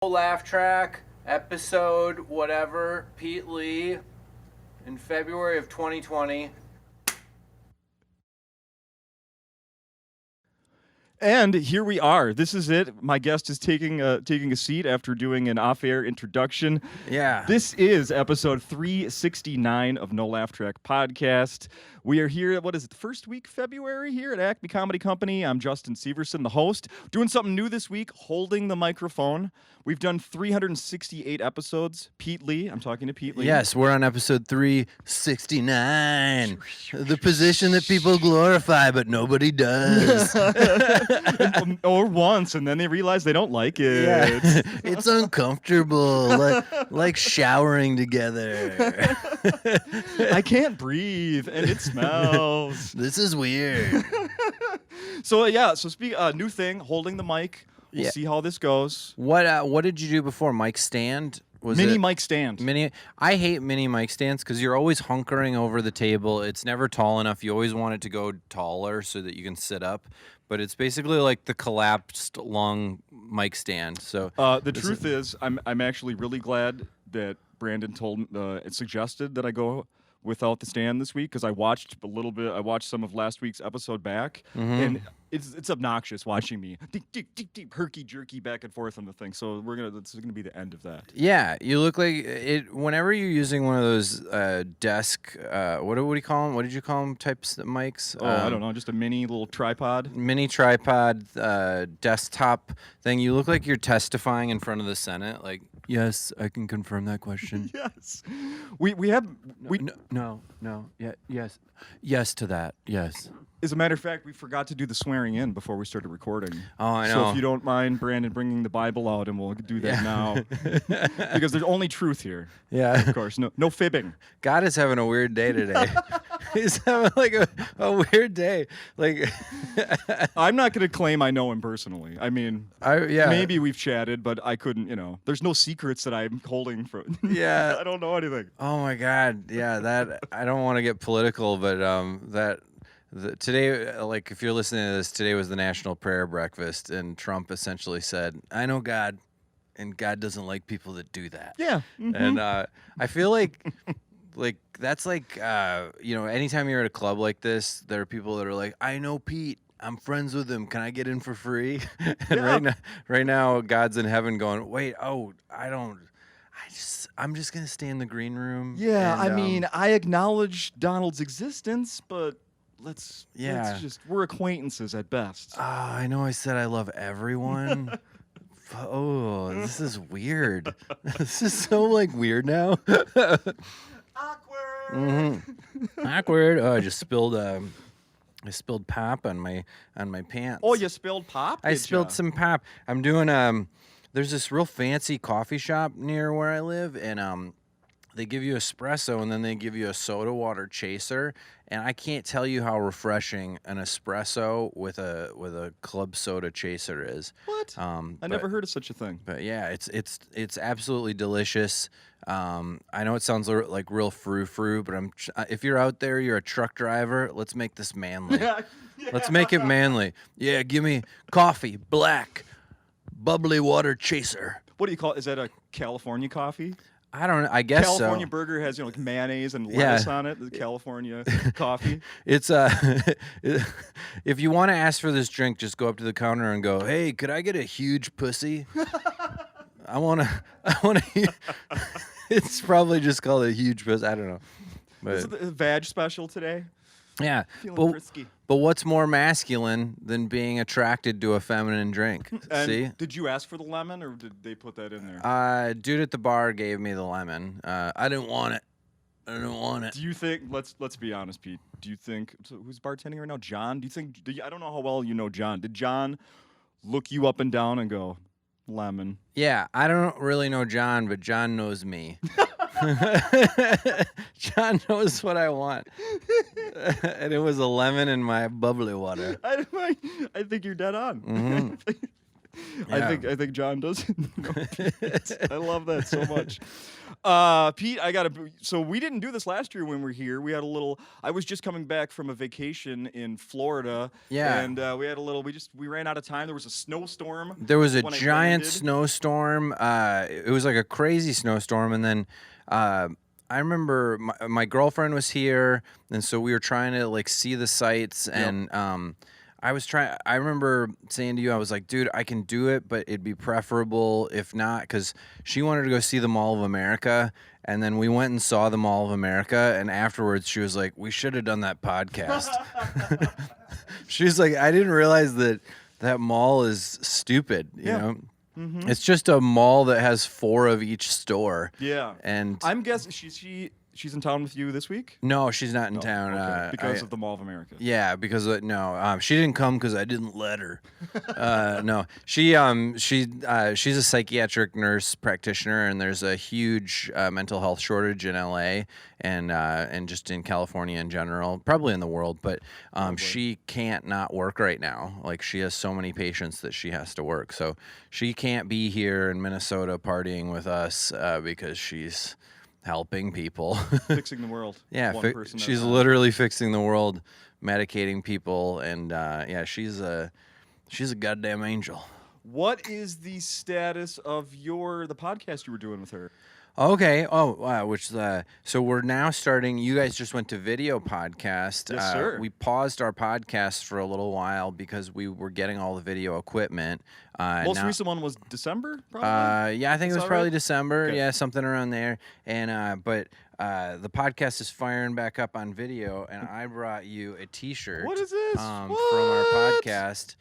Laugh track, episode whatever, Pete Lee, in February of 2020. And here we are. This is it. My guest is taking a seat after doing an off-air introduction. Yeah. This is episode 369 of No Laugh Track Podcast. We are here at, the first week February here at Acme Comedy Company. I'm Justin Severson, the host. Doing something new this week, holding the microphone. We've done 368 episodes. Pete Lee, I'm talking to Pete Lee. Yes, we're on episode 369. The position that people glorify, but nobody does. Or once, and then they realize they don't like it. Yeah. It's uncomfortable, like showering together. I can't breathe, and it smells. This is weird. So speak new thing, holding the mic. We'll see how this goes. What did you do before? Mic stand? Mic stand. I hate mini mic stands because you're always hunkering over the table. It's never tall enough. You always want it to go taller so that you can sit up. But it's basically like the collapsed long mic stand. So the truth is, I'm actually really glad that Brandon suggested that I go without the stand this week because I watched a little bit. I watched some of last week's episode back, and it's obnoxious watching me deep herky jerky back and forth on the thing. So this is gonna be the end of that. Yeah, you look like it. Whenever you're using one of those desk, what do you call them? What did you call them? Types of mics? Oh, I don't know, just a mini little tripod. Mini tripod, desktop thing. You look like you're testifying in front of the Senate. Like, yes, I can confirm that question. Yes, we have No, yes to that. Yes. As a matter of fact, we forgot to do the swearing in before we started recording. Oh, I know. So if you don't mind, Brandon, bringing the Bible out, and we'll do that now. Because there's only truth here. Yeah. Of course. No fibbing. God is having a weird day today. He's having like a weird day. Like I'm not going to claim I know him personally. I mean, maybe we've chatted, but I couldn't, there's no secrets that I'm holding from. Yeah. I don't know anything. Oh my God. Yeah, that I don't want to get political, but today, like if you're listening to this, today was the National Prayer Breakfast, and Trump essentially said, "I know God, and God doesn't like people that do that." Yeah. Mm-hmm. And I feel like that's like anytime you're at a club like this, there are people that are like, "I know Pete. I'm friends with him. Can I get in for free?" And right now, God's in heaven going, "Wait, I'm just gonna stay in the green room." Yeah, and, I acknowledge Donald's existence, but let's we're acquaintances at best. I know I said I love everyone. Oh, this is weird. This is so weird now. Awkward. Mm-hmm. Awkward. Oh, I just spilled pop on my pants. Oh, you spilled pop? I spilled some pop. I'm doing there's this real fancy coffee shop near where I live, and they give you espresso, and then they give you a soda water chaser, and I can't tell you how refreshing an espresso with a club soda chaser is. What? I never heard of such a thing. But yeah, it's absolutely delicious. I know it sounds like real frou-frou, but if you're out there, you're a truck driver, let's make this manly. Yeah. Let's make it manly. Yeah, give me coffee, black, bubbly water chaser. What do you call it? Is that a California coffee? I don't know. I guess California so. burger has like mayonnaise and lettuce on it. The California coffee. It's if you want to ask for this drink, just go up to the counter and go, "Hey, could I get a huge pussy?" I want to. It's probably just called a huge pussy. I don't know. But is it the vag special today? Yeah, Feeling frisky. But what's more masculine than being attracted to a feminine drink? And see? Did you ask for the lemon, or did they put that in there? Dude at the bar gave me the lemon. I didn't want it. Do you think? Let's be honest, Pete. Do you think who's bartending right now? John. Do you think? I don't know how well you know John. Did John look you up and down and go, lemon? Yeah, I don't really know John, but John knows me. John knows what I want. And it was a lemon in my bubbly water. I think you're dead on. Mm-hmm. I think John does. I love that so much. Pete, so we didn't do this last year when we were here. We had a little. I was just coming back from a vacation in Florida. Yeah. And we had a little. We ran out of time. There was a snowstorm. There was a when it giant landed. snowstorm. It was like a crazy snowstorm, and then I remember my girlfriend was here, and so we were trying to like see the sights, and I remember saying to you, I was like, dude, I can do it, but it'd be preferable if not, because she wanted to go see the Mall of America, and then we went and saw the Mall of America, and afterwards she was like, we should have done that podcast. She was like, I didn't realize that mall is stupid, you know? Mm-hmm. It's just a mall that has 4 of each store. Yeah. And I'm guessing she's in town with you this week? No, she's not in town. Okay. Because of the Mall of America. Yeah, because she didn't come because I didn't let her. No, she's a psychiatric nurse practitioner, and there's a huge mental health shortage in LA and just in California in general, probably in the world. But she can't not work right now. Like, she has so many patients that she has to work, so she can't be here in Minnesota partying with us because she's helping people. Fixing the world. Yeah, One person at a she's time. literally fixing the world, medicating people, and she's a goddamn angel. What is the status of the podcast you were doing with her? Okay. Oh, wow. So we're now starting. You guys just went to video podcast. Yes, sir. We paused our podcast for a little while because we were getting all the video equipment. Most recent one was December, probably? Yeah, I think it was probably December. Okay. Yeah, something around there. And but the podcast is firing back up on video, and I brought you a T-shirt. What is this? From our podcast.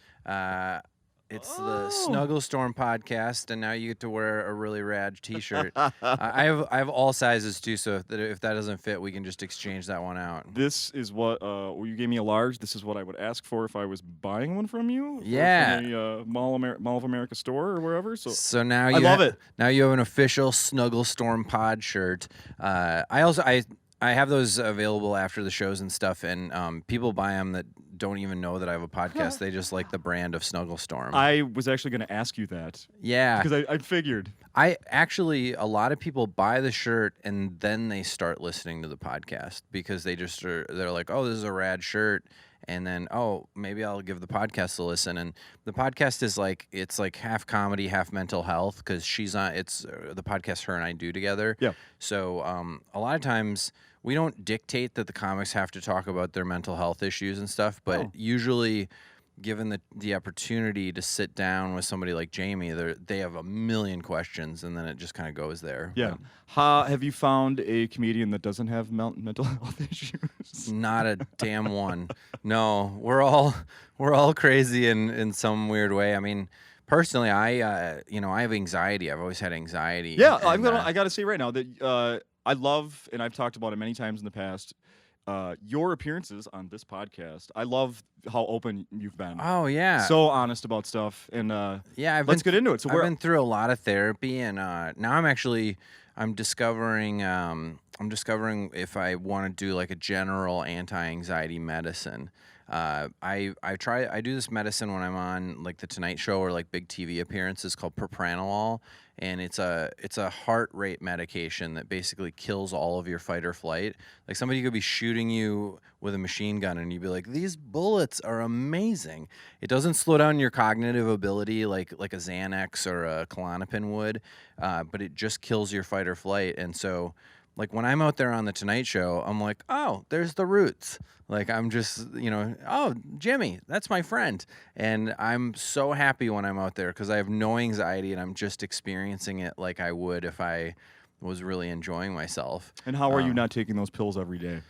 It's the Snugglestorm podcast, and now you get to wear a really rad T-shirt. I have all sizes too, so if that doesn't fit, we can just exchange that one out. This is what you gave me a large. This is what I would ask for if I was buying one from you. Yeah. From the Mall of America store or wherever. So now I love it. Now you have an official Snugglestorm pod shirt. I have those available after the shows and stuff, and people buy them that don't even know that I have a podcast. They just like the brand of Snugglestorm. I was actually going to ask you that. Yeah. Because I figured. A lot of people buy the shirt and then they start listening to the podcast because they're like, oh, this is a rad shirt. And then, oh, maybe I'll give the podcast a listen. And the podcast is it's like half comedy, half mental health, because it's the podcast her and I do together. Yeah. So a lot of times we don't dictate that the comics have to talk about their mental health issues and stuff, but usually, given the opportunity to sit down with somebody like Jamie, they have a million questions, and then it just kind of goes there. Yeah. Have you found a comedian that doesn't have mental health issues? Not a damn one. No, we're all crazy in some weird way. I mean, personally, I have anxiety. I've always had anxiety. Yeah, and, I got to say right now that I love, and I've talked about it many times in the past, your appearances on this podcast. I love how open you've been. Oh yeah, so honest about stuff, and let's get into it. So I've been through a lot of therapy, and now I'm discovering if I want to do like a general anti-anxiety medicine. I do this medicine when I'm on like the Tonight Show or like big TV appearances called propranolol, and it's a heart rate medication that basically kills all of your fight or flight. Like, somebody could be shooting you with a machine gun and you'd be like, these bullets are amazing. It doesn't slow down your cognitive ability like a Xanax or a Klonopin would, but it just kills your fight or flight. And so, like, when I'm out there on the Tonight Show, I'm like, oh, there's the Roots. Like, I'm just, oh, Jimmy, that's my friend. And I'm so happy when I'm out there because I have no anxiety and I'm just experiencing it like I would if I was really enjoying myself. And how are you not taking those pills every day?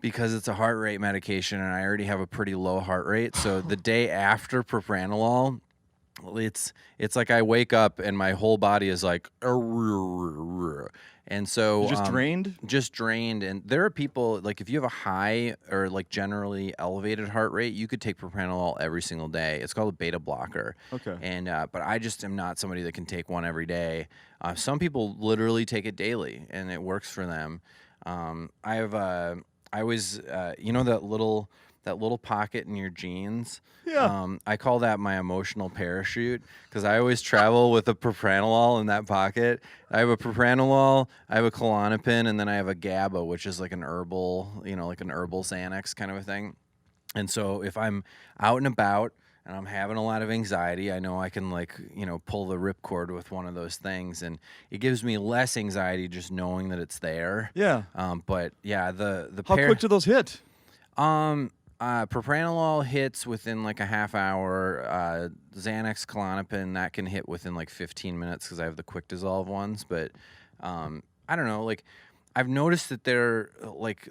Because it's a heart rate medication and I already have a pretty low heart rate. So the day after propranolol, it's like I wake up and my whole body is like, and so You're just drained? Just drained. And there are people, like, if you have a high or like generally elevated heart rate, you could take propranolol every single day. It's called a beta blocker. Okay. And but I just am not somebody that can take one every day. Some people literally take it daily and it works for them. I was that little that little pocket in your jeans. Yeah. I call that my emotional parachute because I always travel with a propranolol in that pocket. I have a propranolol, I have a Klonopin, and then I have a GABA, which is like an herbal, like an herbal Xanax kind of a thing. And so if I'm out and about and I'm having a lot of anxiety, I know I can pull the ripcord with one of those things, and it gives me less anxiety just knowing that it's there. Yeah. But yeah, the How quick do those hit? Propranolol hits within like a half hour. Xanax, Klonopin, that can hit within like 15 minutes because I have the quick dissolve ones. But I don't know, like I've noticed that there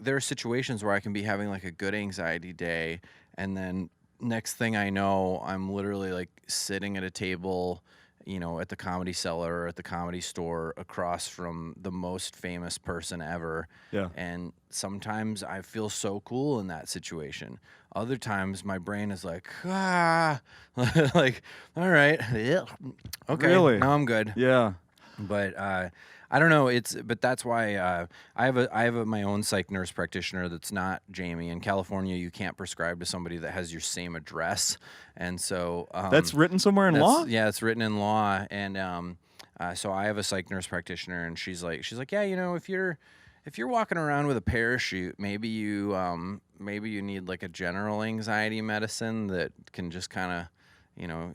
are situations where I can be having like a good anxiety day, and then next thing I know, I'm literally like sitting at a table, at the Comedy Cellar or at the Comedy Store across from the most famous person ever. Yeah. And sometimes I feel so cool in that situation. Other times my brain is like, like, all right, yeah, okay, Really? now I'm good. Yeah. But I don't know. But that's why I have my own psych nurse practitioner that's not Jamie. In California, you can't prescribe to somebody that has your same address, and so That's written somewhere in law? Yeah, it's written in law, and so I have a psych nurse practitioner, and she's like, yeah, if you're walking around with a parachute, maybe you need like a general anxiety medicine that can just kind of,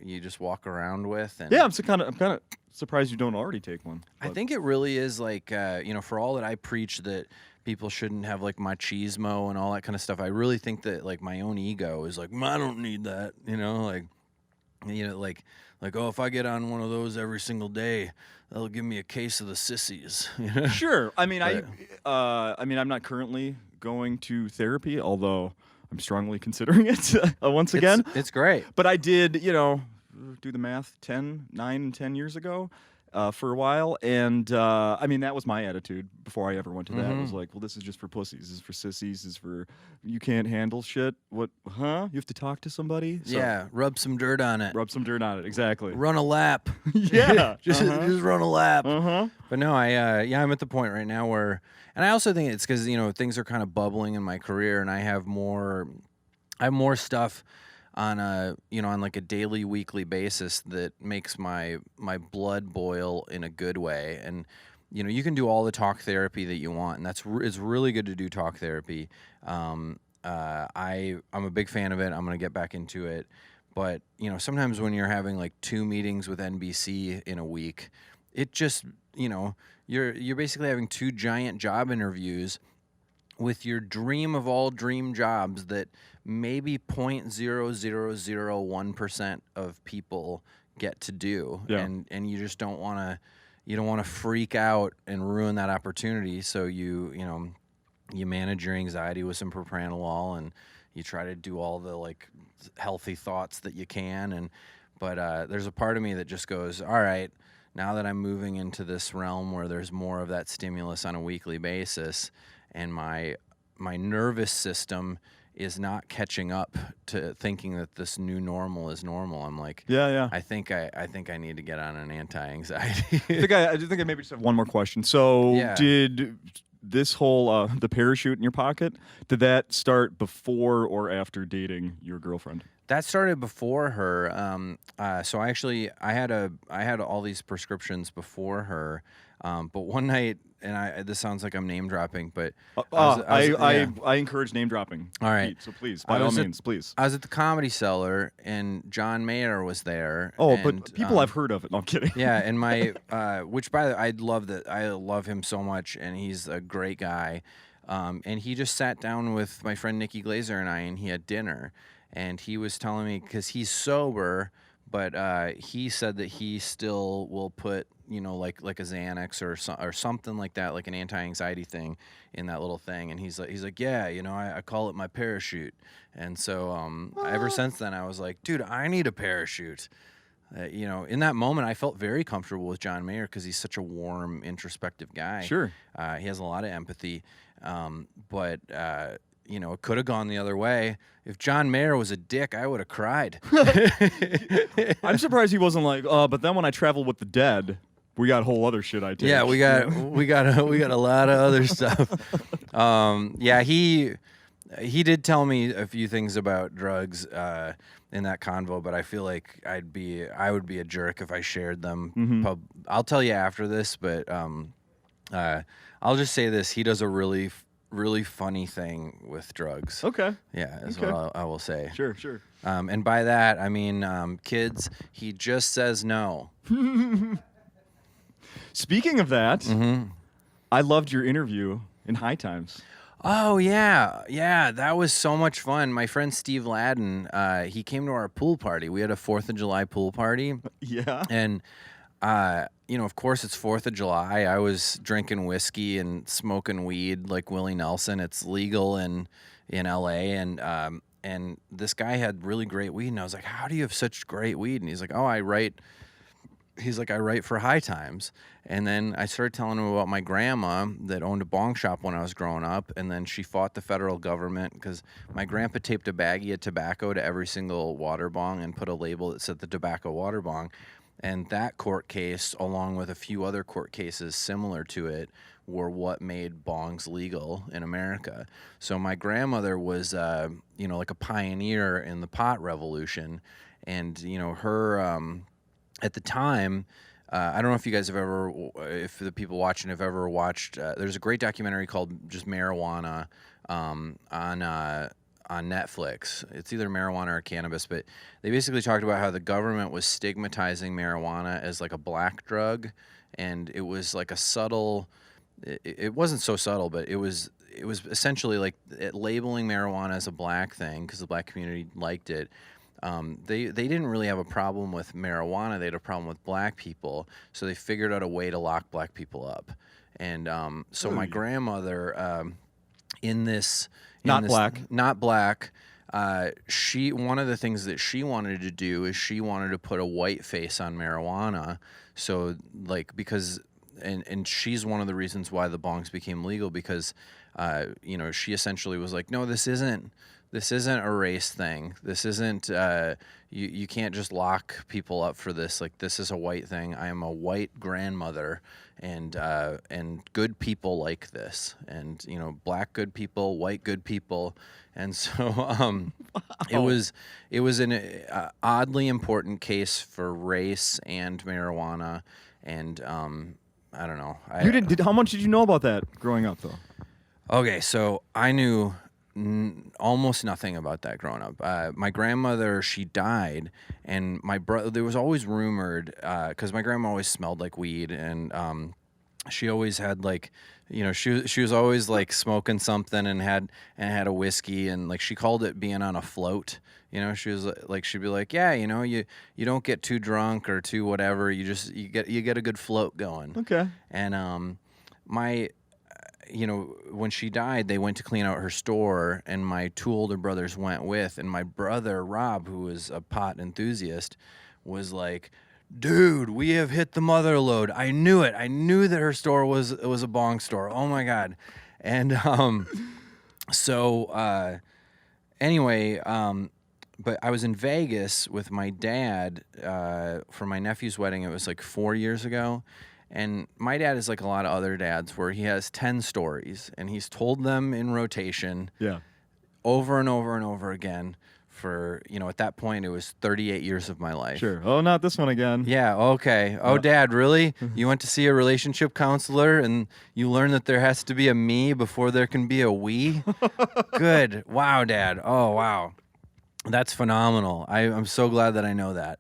you just walk around with. And Yeah, I'm kind of surprised you don't already take one. I think it really is like, for all that I preach that people shouldn't have like machismo and all that kind of stuff, I really think that like my own ego is like, I don't need that, like, oh, if I get on one of those every single day, that'll give me a case of the sissies. Sure. I mean, I'm not currently going to therapy, although I'm strongly considering it once again. It's great. But I did, do the math, 9 and 10 years ago for a while. And, that was my attitude before I ever went to that. It was like, well, this is just for pussies. This is for sissies. This is for, you can't handle shit. What, huh? You have to talk to somebody? So, yeah, rub some dirt on it. Rub some dirt on it, exactly. Run a lap. Yeah. just run a lap. Uh-huh. But no, I'm at the point right now where, and I also think it's because, things are kind of bubbling in my career, and I have more stuff on on like a daily, weekly basis that makes my blood boil in a good way. And you can do all the talk therapy that you want, and it's really good to do talk therapy. I'm a big fan of it. I'm gonna get back into it. But sometimes when you're having like 2 meetings with NBC in a week, it just you're basically having 2 giant job interviews with your dream of all dream jobs that maybe 0.0001% of people get to do. Yeah. And you just don't want to freak out and ruin that opportunity. So you manage your anxiety with some propranolol, and you try to do all the like healthy thoughts that you can. But there's a part of me that just goes, all right, now that I'm moving into this realm where there's more of that stimulus on a weekly basis, and my nervous system is not catching up to thinking that this new normal is normal. I'm like, yeah. I think I need to get on an anti-anxiety. I think I maybe just have one more question. So Yeah. Did this whole the parachute in your pocket, did that start before or after dating your girlfriend? That started before her. So I had all these prescriptions before her. But one night, and this sounds like I'm name dropping, but I encourage name dropping. All right. Pete, so please, by all means, please. I was at the Comedy Cellar, and John Mayer was there. Oh, and, but people I've heard of it. No, I'm kidding. Yeah, and my which by the way, I love him so much, and he's a great guy. And he just sat down with my friend Nikki Glazer and I, and he had dinner, and he was telling me, because he's sober, but he said that he still will put like a Xanax or something like that, like an anti-anxiety thing in that little thing. And he's like, yeah, I call it my parachute. And so ever since then, I was like, dude, I need a parachute. In that moment, I felt very comfortable with John Mayer because he's such a warm, introspective guy. Sure. He has a lot of empathy. But it could have gone the other way. If John Mayer was a dick, I would have cried. I'm surprised he wasn't like, but then when I travel with the dead, we got whole other shit I take. Yeah, we got a lot of other stuff. He did tell me a few things about drugs in that convo, but I feel like I would be a jerk if I shared them. I'll tell you after this, but I'll just say this: he does a really funny thing with drugs. Okay. Yeah, is Okay. what I will say. Sure. And by that I mean, kids, he just says no. Speaking of that, I loved your interview in High Times. Oh yeah, that was so much fun. My friend Steve Ladden, he came to our pool party. We had a 4th of July pool party, Yeah. and of course it's 4th of July. I was drinking whiskey and smoking weed like Willie Nelson. It's legal in LA, and this guy had really great weed, and I was like, "How do you have such great weed?" And he's like, "Oh, I write." He's like, I write for High Times. And then I started telling him about my grandma that owned a bong shop when I was growing up. And then she fought the federal government because my grandpa taped a baggie of tobacco to every single water bong and put a label that said the tobacco water bong. And that court case, along with a few other court cases similar to it, were what made bongs legal in America. So my grandmother was, like a pioneer in the pot revolution. And, her... at the time, I don't know if you guys have ever, if the people watching have ever watched, there's a great documentary called just Marijuana on Netflix. It's either marijuana or cannabis, but they basically talked about how the government was stigmatizing marijuana as like a black drug, and it was like a subtle, it wasn't so subtle, but it was essentially like labeling marijuana as a black thing because the black community liked it. They didn't really have a problem with marijuana. They had a problem with black people. So they figured out a way to lock black people up. And so my grandmother, not black. She, one of the things that she wanted to do is she wanted to put a white face on marijuana. So because she's one of the reasons why the bongs became legal because, she essentially was like, no, this isn't a race thing. This isn't, you can't just lock people up for this. Like, this is a white thing. I am a white grandmother, and good people like this. And, black good people, white good people. And so it was an oddly important case for race and marijuana. And I don't know. How much did you know about that growing up, though? Okay, so I knew almost nothing about that growing up. My grandmother, she died, and my brother. There was always rumored because my grandma always smelled like weed, and she always had she was always like smoking something and had a whiskey, and like she called it being on a float. She was like she'd be like, yeah, you don't get too drunk or too whatever. You get a good float going. Okay. And when she died, they went to clean out her store, and my 2 older brothers went with, and my brother, Rob, who was a pot enthusiast, was like, dude, we have hit the mother lode. I knew it. I knew that her store was a bong store. Oh my God. And, anyway, but I was in Vegas with my dad, for my nephew's wedding. It was like 4 years ago. And my dad is like a lot of other dads where he has 10 stories and he's told them in rotation over and over and over again for, at that point it was 38 years of my life. Sure. Oh, not this one again. Yeah, okay. Oh, Dad, really? You went to see a relationship counselor and you learned that there has to be a me before there can be a we? Good. Wow, Dad. Oh, wow. That's phenomenal. I'm so glad that I know that.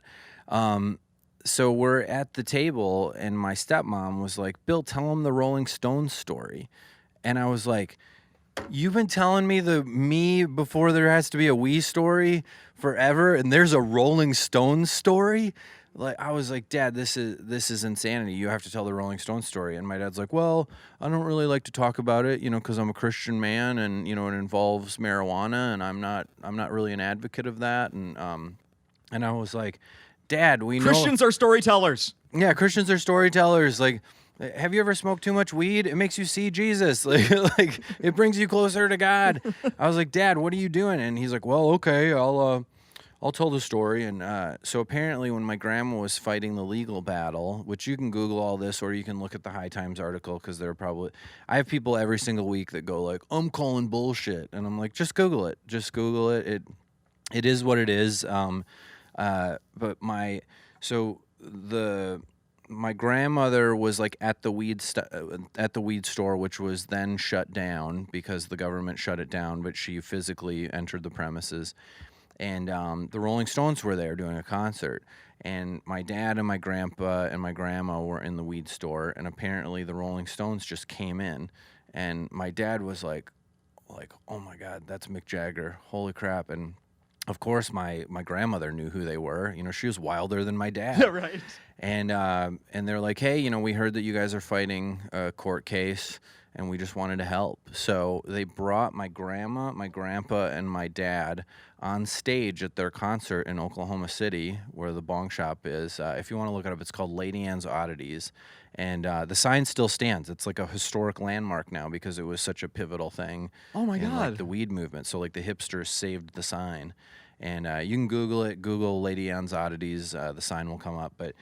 So we're at the table, and my stepmom was like, Bill, tell him the Rolling Stones story. And I was like, you've been telling me the me before there has to be a we story forever, and there's a Rolling Stones story? Like, I was like, Dad, this is insanity. You have to tell the Rolling Stones story. And my dad's like, well, I don't really like to talk about it, because I'm a Christian man, and it involves marijuana, and I'm not really an advocate of that. And I was like, Dad, we know Christians are storytellers. Yeah, Christians are storytellers. Like, have you ever smoked too much weed? It makes you see Jesus. Like it brings you closer to God. I was like, Dad, what are you doing? And he's like, well, okay, I'll I'll tell the story. And so apparently when my grandma was fighting the legal battle, which you can Google all this or you can look at the High Times article because they're probably, I have people every single week that go like, I'm calling bullshit. And I'm like, just Google it. Just Google it. It is what it is. But my grandmother was like at the weed store, which was then shut down because the government shut it down, but she physically entered the premises. And the Rolling Stones were there doing a concert. And my dad and my grandpa and my grandma were in the weed store. And apparently the Rolling Stones just came in. And my dad was like, oh my God, that's Mick Jagger. Holy crap. And of course, my grandmother knew who they were. You know, she was wilder than my dad. Yeah, right. And they're like, hey, you know, we heard that you guys are fighting a court case, and we just wanted to help. So they brought my grandma, my grandpa, and my dad on stage at their concert in Oklahoma City, where the bong shop is. If you want to look it up, it's called Lady Ann's Oddities. And the sign still stands. It's like a historic landmark now because it was such a pivotal thing. Oh, my in, God. like, the weed movement. So, like, the hipsters saved the sign. And you can Google it. Google Lady Ann's Oddities. The sign will come up. But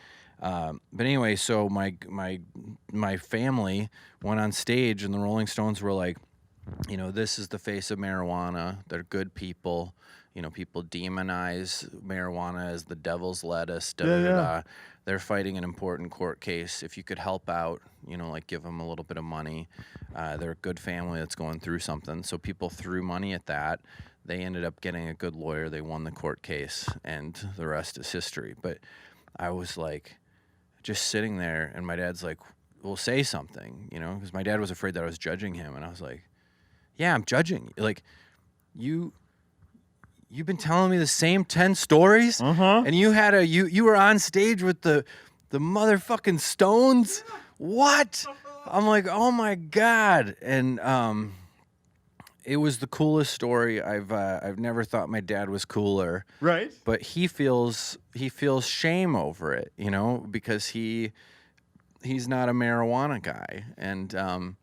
anyway, so my family went on stage, and the Rolling Stones were like, you know, this is the face of marijuana. They're good people. You know, people demonize marijuana as the devil's lettuce. Da-da-da-da. They're fighting an important court case. If you could help out, you know, like give them a little bit of money. They're a good family that's going through something. So people threw money at that. They ended up getting a good lawyer. They won the court case, and the rest is history. But I was like, just sitting there, and my dad's like, well, say something, you know, because my dad was afraid that I was judging him. And I was like, yeah, I'm judging. Like, you've been telling me the same 10 stories, and you were on stage with the motherfucking Stones. What? I'm like, oh my God. And it was the coolest story. I've never thought my dad was cooler. Right. But he feels shame over it, you know, because he's not a marijuana guy. And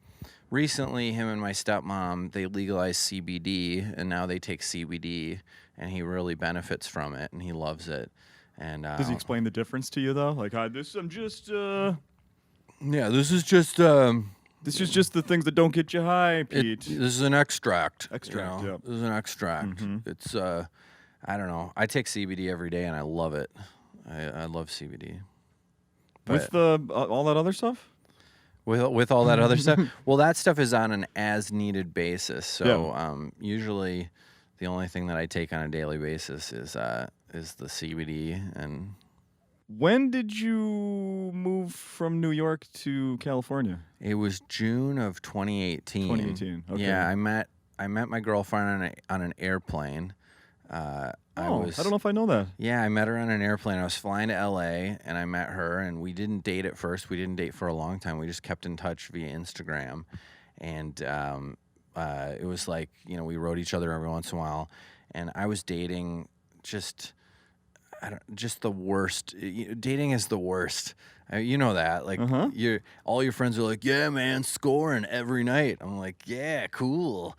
recently, him and my stepmom, they legalized CBD, and now they take CBD, and he really benefits from it, and he loves it. And Does he explain the difference to you though? Like, this is just This is just the things that don't get you high, Pete. This is an extract. Extract, you know? yeah. This is an extract. It's I don't know. I take CBD every day, and I love it. I love CBD. With the all that other stuff? With all that other stuff? Well, that stuff is on an as-needed basis. So usually the only thing that I take on a daily basis is the CBD. And when did you move from New York to California? It was June of 2018. 2018. Okay. Yeah, I met my girlfriend on an airplane. I don't know if I know that. Yeah, I met her on an airplane. I was flying to LA, and I met her, and we didn't date at first. We didn't date for a long time. We just kept in touch via Instagram, and it was like, you know, we wrote each other every once in a while, and I was dating just the worst. Dating is the worst. You know that. Like, all your friends are like, yeah, man, scoring every night. I'm like, yeah, cool.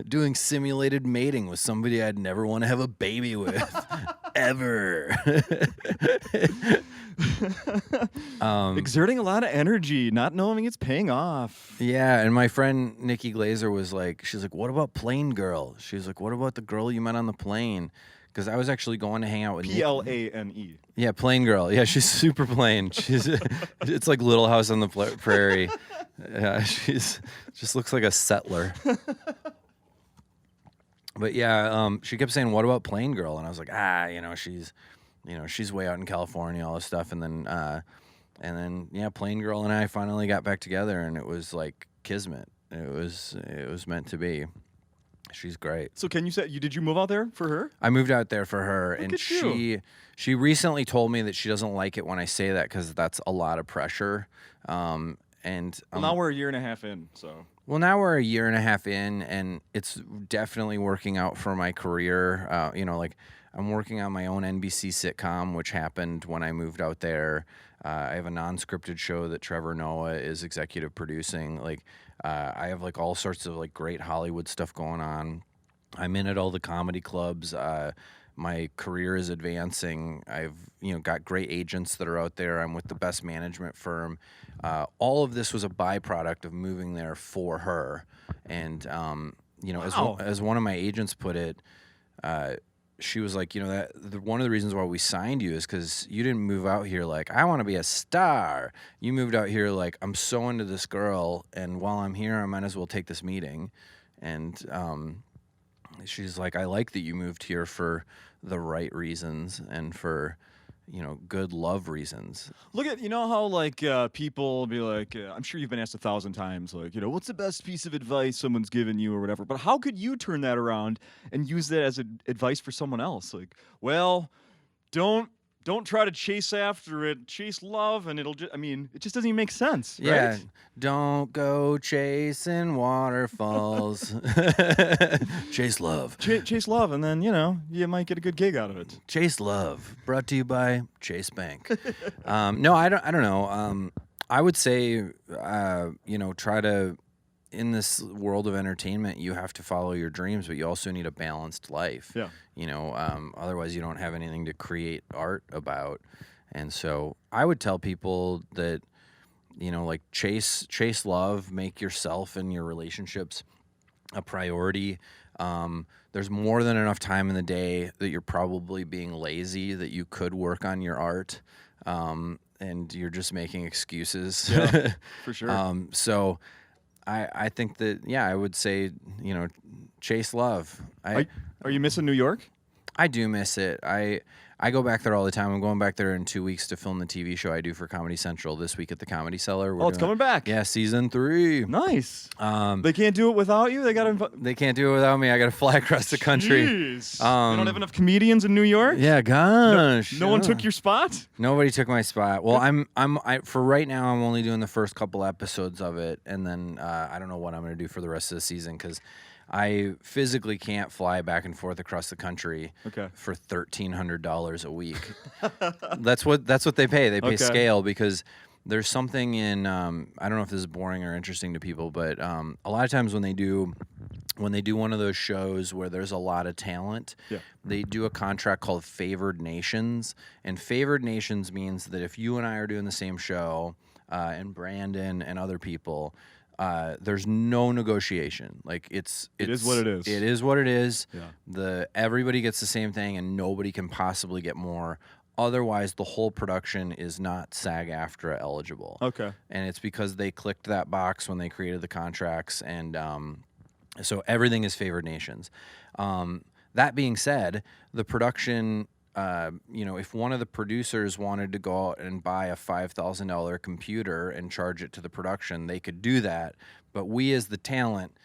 Doing simulated mating with somebody I'd never want to have a baby with, ever. Exerting a lot of energy, not knowing it's paying off. Yeah, and my friend Nikki Glazer was like, she's like, what about Plane Girl? She's like, what about the girl you met on the plane? Because I was actually going to hang out with Plane. Yeah, Plain Girl. Yeah, she's super plain. It's like Little House on the Prairie. Yeah, she's just looks like a settler. But yeah, she kept saying, "What about Plain Girl?" And I was like, she's way out in California, all this stuff. And then yeah, Plain Girl and I finally got back together, and it was like kismet. It was meant to be. She's great. So did you move out there for her? I moved out there for her, Look and at you. she recently told me that she doesn't like it when I say that because that's a lot of pressure. Well, now we're a year and a half in, so. Well, now we're a year and a half in, and it's definitely working out for my career. You know, like I'm working on my own NBC sitcom, which happened when I moved out there. I have a non-scripted show that Trevor Noah is executive producing. Like, I have like all sorts of like great Hollywood stuff going on. I'm in at all the comedy clubs. My career is advancing. I've got great agents that are out there. I'm with the best management firm. All of this was a byproduct of moving there for her. And Wow. as one of my agents put it, she was like, one of the reasons why we signed you is because you didn't move out here like, I want to be a star. You moved out here like, I'm so into this girl, and while I'm here, I might as well take this meeting. And she's like, I like that you moved here for the right reasons and for good love reasons. Look at, how like people be like, I'm sure you've been asked 1,000 times, like, what's the best piece of advice someone's given you or whatever. But how could you turn that around and use that as advice for someone else? Like, well, don't try to chase after it. Chase love, and it just doesn't even make sense. Yeah, right? Don't go chasing waterfalls. Chase love. Chase love, and then you might get a good gig out of it. Chase love. Brought to you by Chase Bank. No, I don't know. I would say, try to. In this world of entertainment, you have to follow your dreams, but you also need a balanced life. Yeah. Otherwise you don't have anything to create art about. And so I would tell people that, like chase love, make yourself and your relationships a priority. There's more than enough time in the day that you're probably being lazy, that you could work on your art. And you're just making excuses. Yeah, for sure. So I think that, I would say, chase love. Are you missing New York? I do miss it. I go back there all the time. I'm going back there in 2 weeks to film the TV show I do for Comedy Central this week at the Comedy Cellar. It's coming back. Yeah, season 3. Nice. They can't do it without you? They can't do it without me. I got to fly across the country. Jeez. They don't have enough comedians in New York? Yeah, gosh. No one took your spot? Nobody took my spot. Well, I for right now, I'm only doing the first couple episodes of it, and then I don't know what I'm going to do for the rest of the season because I physically can't fly back and forth across the country for $1,300 a week. That's what they pay. They pay scale because there's something in I don't know if this is boring or interesting to people, but a lot of times when they do one of those shows where there's a lot of talent, they do a contract called favored nations, and favored nations means that if you and I are doing the same show, and Brandon and other people, there's no negotiation. Like it is what it is. It is what it is. Yeah. Everybody gets the same thing, and nobody can possibly get more. Otherwise, the whole production is not SAG-AFTRA eligible. Okay. And it's because they clicked that box when they created the contracts, and so everything is favored nations. That being said, the production. If one of the producers wanted to go out and buy a $5,000 computer and charge it to the production, they could do that. But we as the talent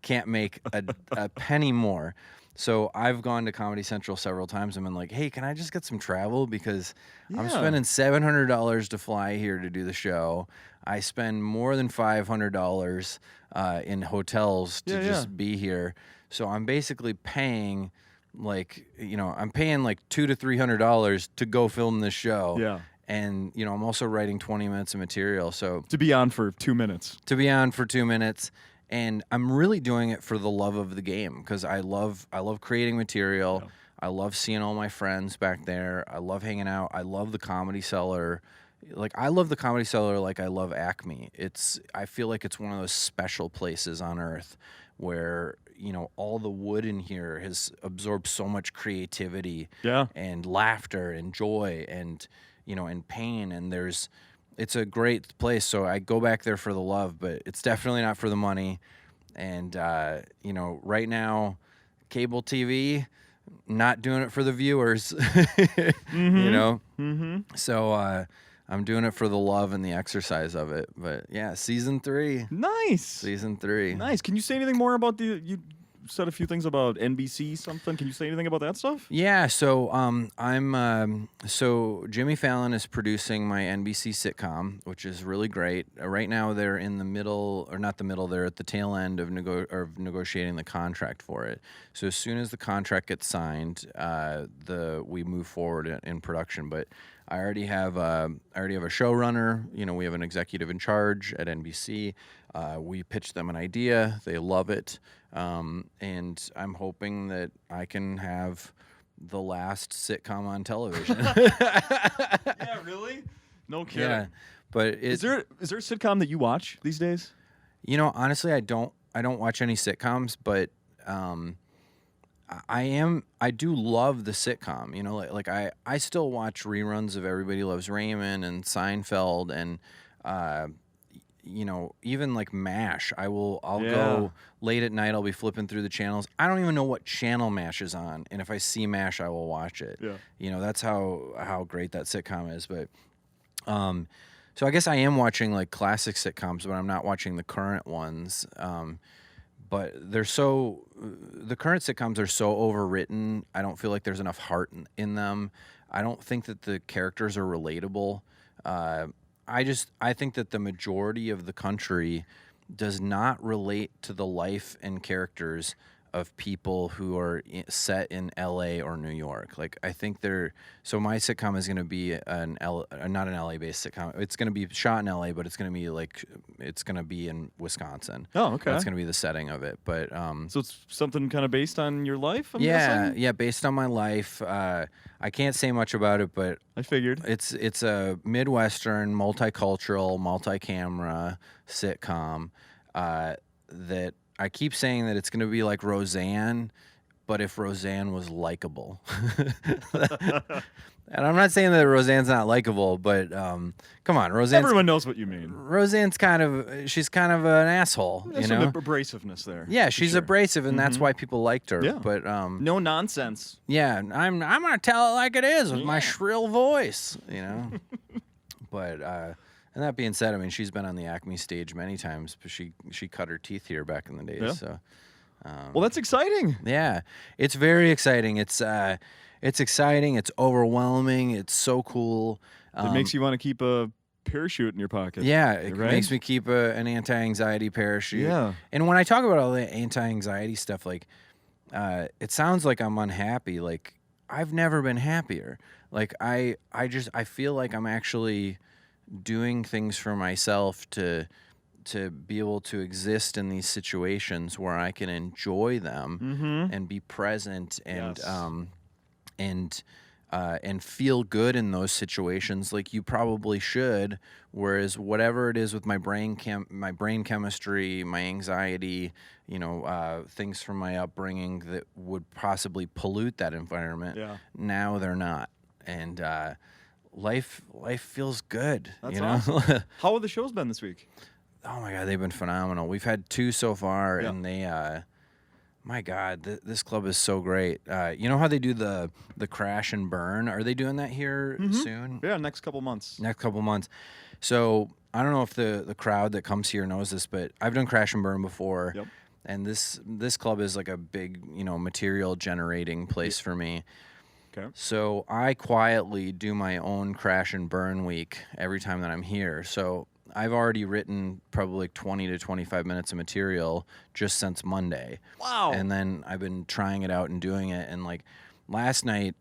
can't make a penny more. So I've gone to Comedy Central several times and been like, hey, can I just get some travel? Because I'm spending $700 to fly here to do the show. I spend more than $500 in hotels to just be here. So I'm basically paying... I'm paying like $200 to $300 to go film this show. Yeah. And, I'm also writing 20 minutes of material. So to be on for 2 minutes. And I'm really doing it for the love of the game because I love creating material. Yeah. I love seeing all my friends back there. I love hanging out. I love the Comedy Cellar. I love the Comedy Cellar like I love Acme. I feel like it's one of those special places on earth where all the wood in here has absorbed so much creativity and laughter and joy and and pain, and it's a great place. So I go back there for the love, but it's definitely not for the money. And right now, cable TV, not doing it for the viewers. So I'm doing it for the love and the exercise of it. But yeah, season 3. Nice. Season 3. Nice. Can you say anything more about you said a few things about NBC something. Can you say anything about that stuff? Yeah, so so Jimmy Fallon is producing my NBC sitcom, which is really great. Right now they're in the middle, or not the middle, they're at the tail end of negotiating the contract for it. So as soon as the contract gets signed, we move forward in production. But I already have a showrunner. We have an executive in charge at NBC. We pitched them an idea. They love it. And I'm hoping that I can have the last sitcom on television. Yeah, really? No kidding. Yeah, but Is there a sitcom that you watch these days? You know, honestly, I don't watch any sitcoms, but I do love the sitcom. You know, like I still watch reruns of Everybody Loves Raymond and Seinfeld and you know, even like MASH. I'll go late at night, I'll be flipping through the channels. I don't even know what channel MASH is on, and if I see MASH, I will watch it. Yeah. You know, that's how great that sitcom is, but so I guess I am watching like classic sitcoms, but I'm not watching the current ones. But the current sitcoms are so overwritten. I don't feel like there's enough heart in them. I don't think that the characters are relatable. I think that the majority of the country does not relate to the life and characters of people who are set in LA or New York. Like, I think so my sitcom is going to be not an LA based sitcom. It's going to be shot in LA, but it's going to be in Wisconsin. Oh, okay. That's going to be the setting of it. But so it's something kind of based on your life, I'm guessing? Yeah, based on my life. I can't say much about it, but I figured. It's a Midwestern, multicultural, multi-camera sitcom that I keep saying that it's going to be like Roseanne, but if Roseanne was likable. And I'm not saying that Roseanne's not likable, but come on, Roseanne. Everyone knows what you mean. Roseanne's kind of an asshole. There's you know, some abrasiveness there. yeah, she's abrasive, and that's why people liked her. Yeah. But no nonsense. yeah, I'm gonna tell it like it is with my shrill voice. You know, but. And that being said, I mean, she's been on the Acme stage many times, but she cut her teeth here back in the days. Yeah. So, Well, that's exciting. yeah, it's very exciting. It's exciting. It's overwhelming. It's so cool. It makes you want to keep a parachute in your pocket. Yeah, it right? makes me keep an anti-anxiety parachute. Yeah. And when I talk about all the anti-anxiety stuff, like, it sounds like I'm unhappy. Like, I've never been happier. Like, I feel like I'm actually doing things for myself to be able to exist in these situations where I can enjoy them and be present and and feel good in those situations like you probably should. Whereas whatever it is with my brain chemistry, my anxiety, you know, things from my upbringing that would possibly pollute that environment, now they're not. And life feels good. That's you know? awesome. How have the shows been this week? Oh my God, they've been phenomenal. We've had 2 so far, and they, my God, this club is so great. You know how they do the crash and burn? Are they doing that here soon? Yeah, next couple months. Next couple months. So I don't know if the crowd that comes here knows this, but I've done crash and burn before. Yep. And this club is like a big, you know, material generating place for me. Okay. So I quietly do my own crash and burn week every time that I'm here. So I've already written probably like 20 to 25 minutes of material just since Monday. Wow. And then I've been trying it out and doing it. And like last night,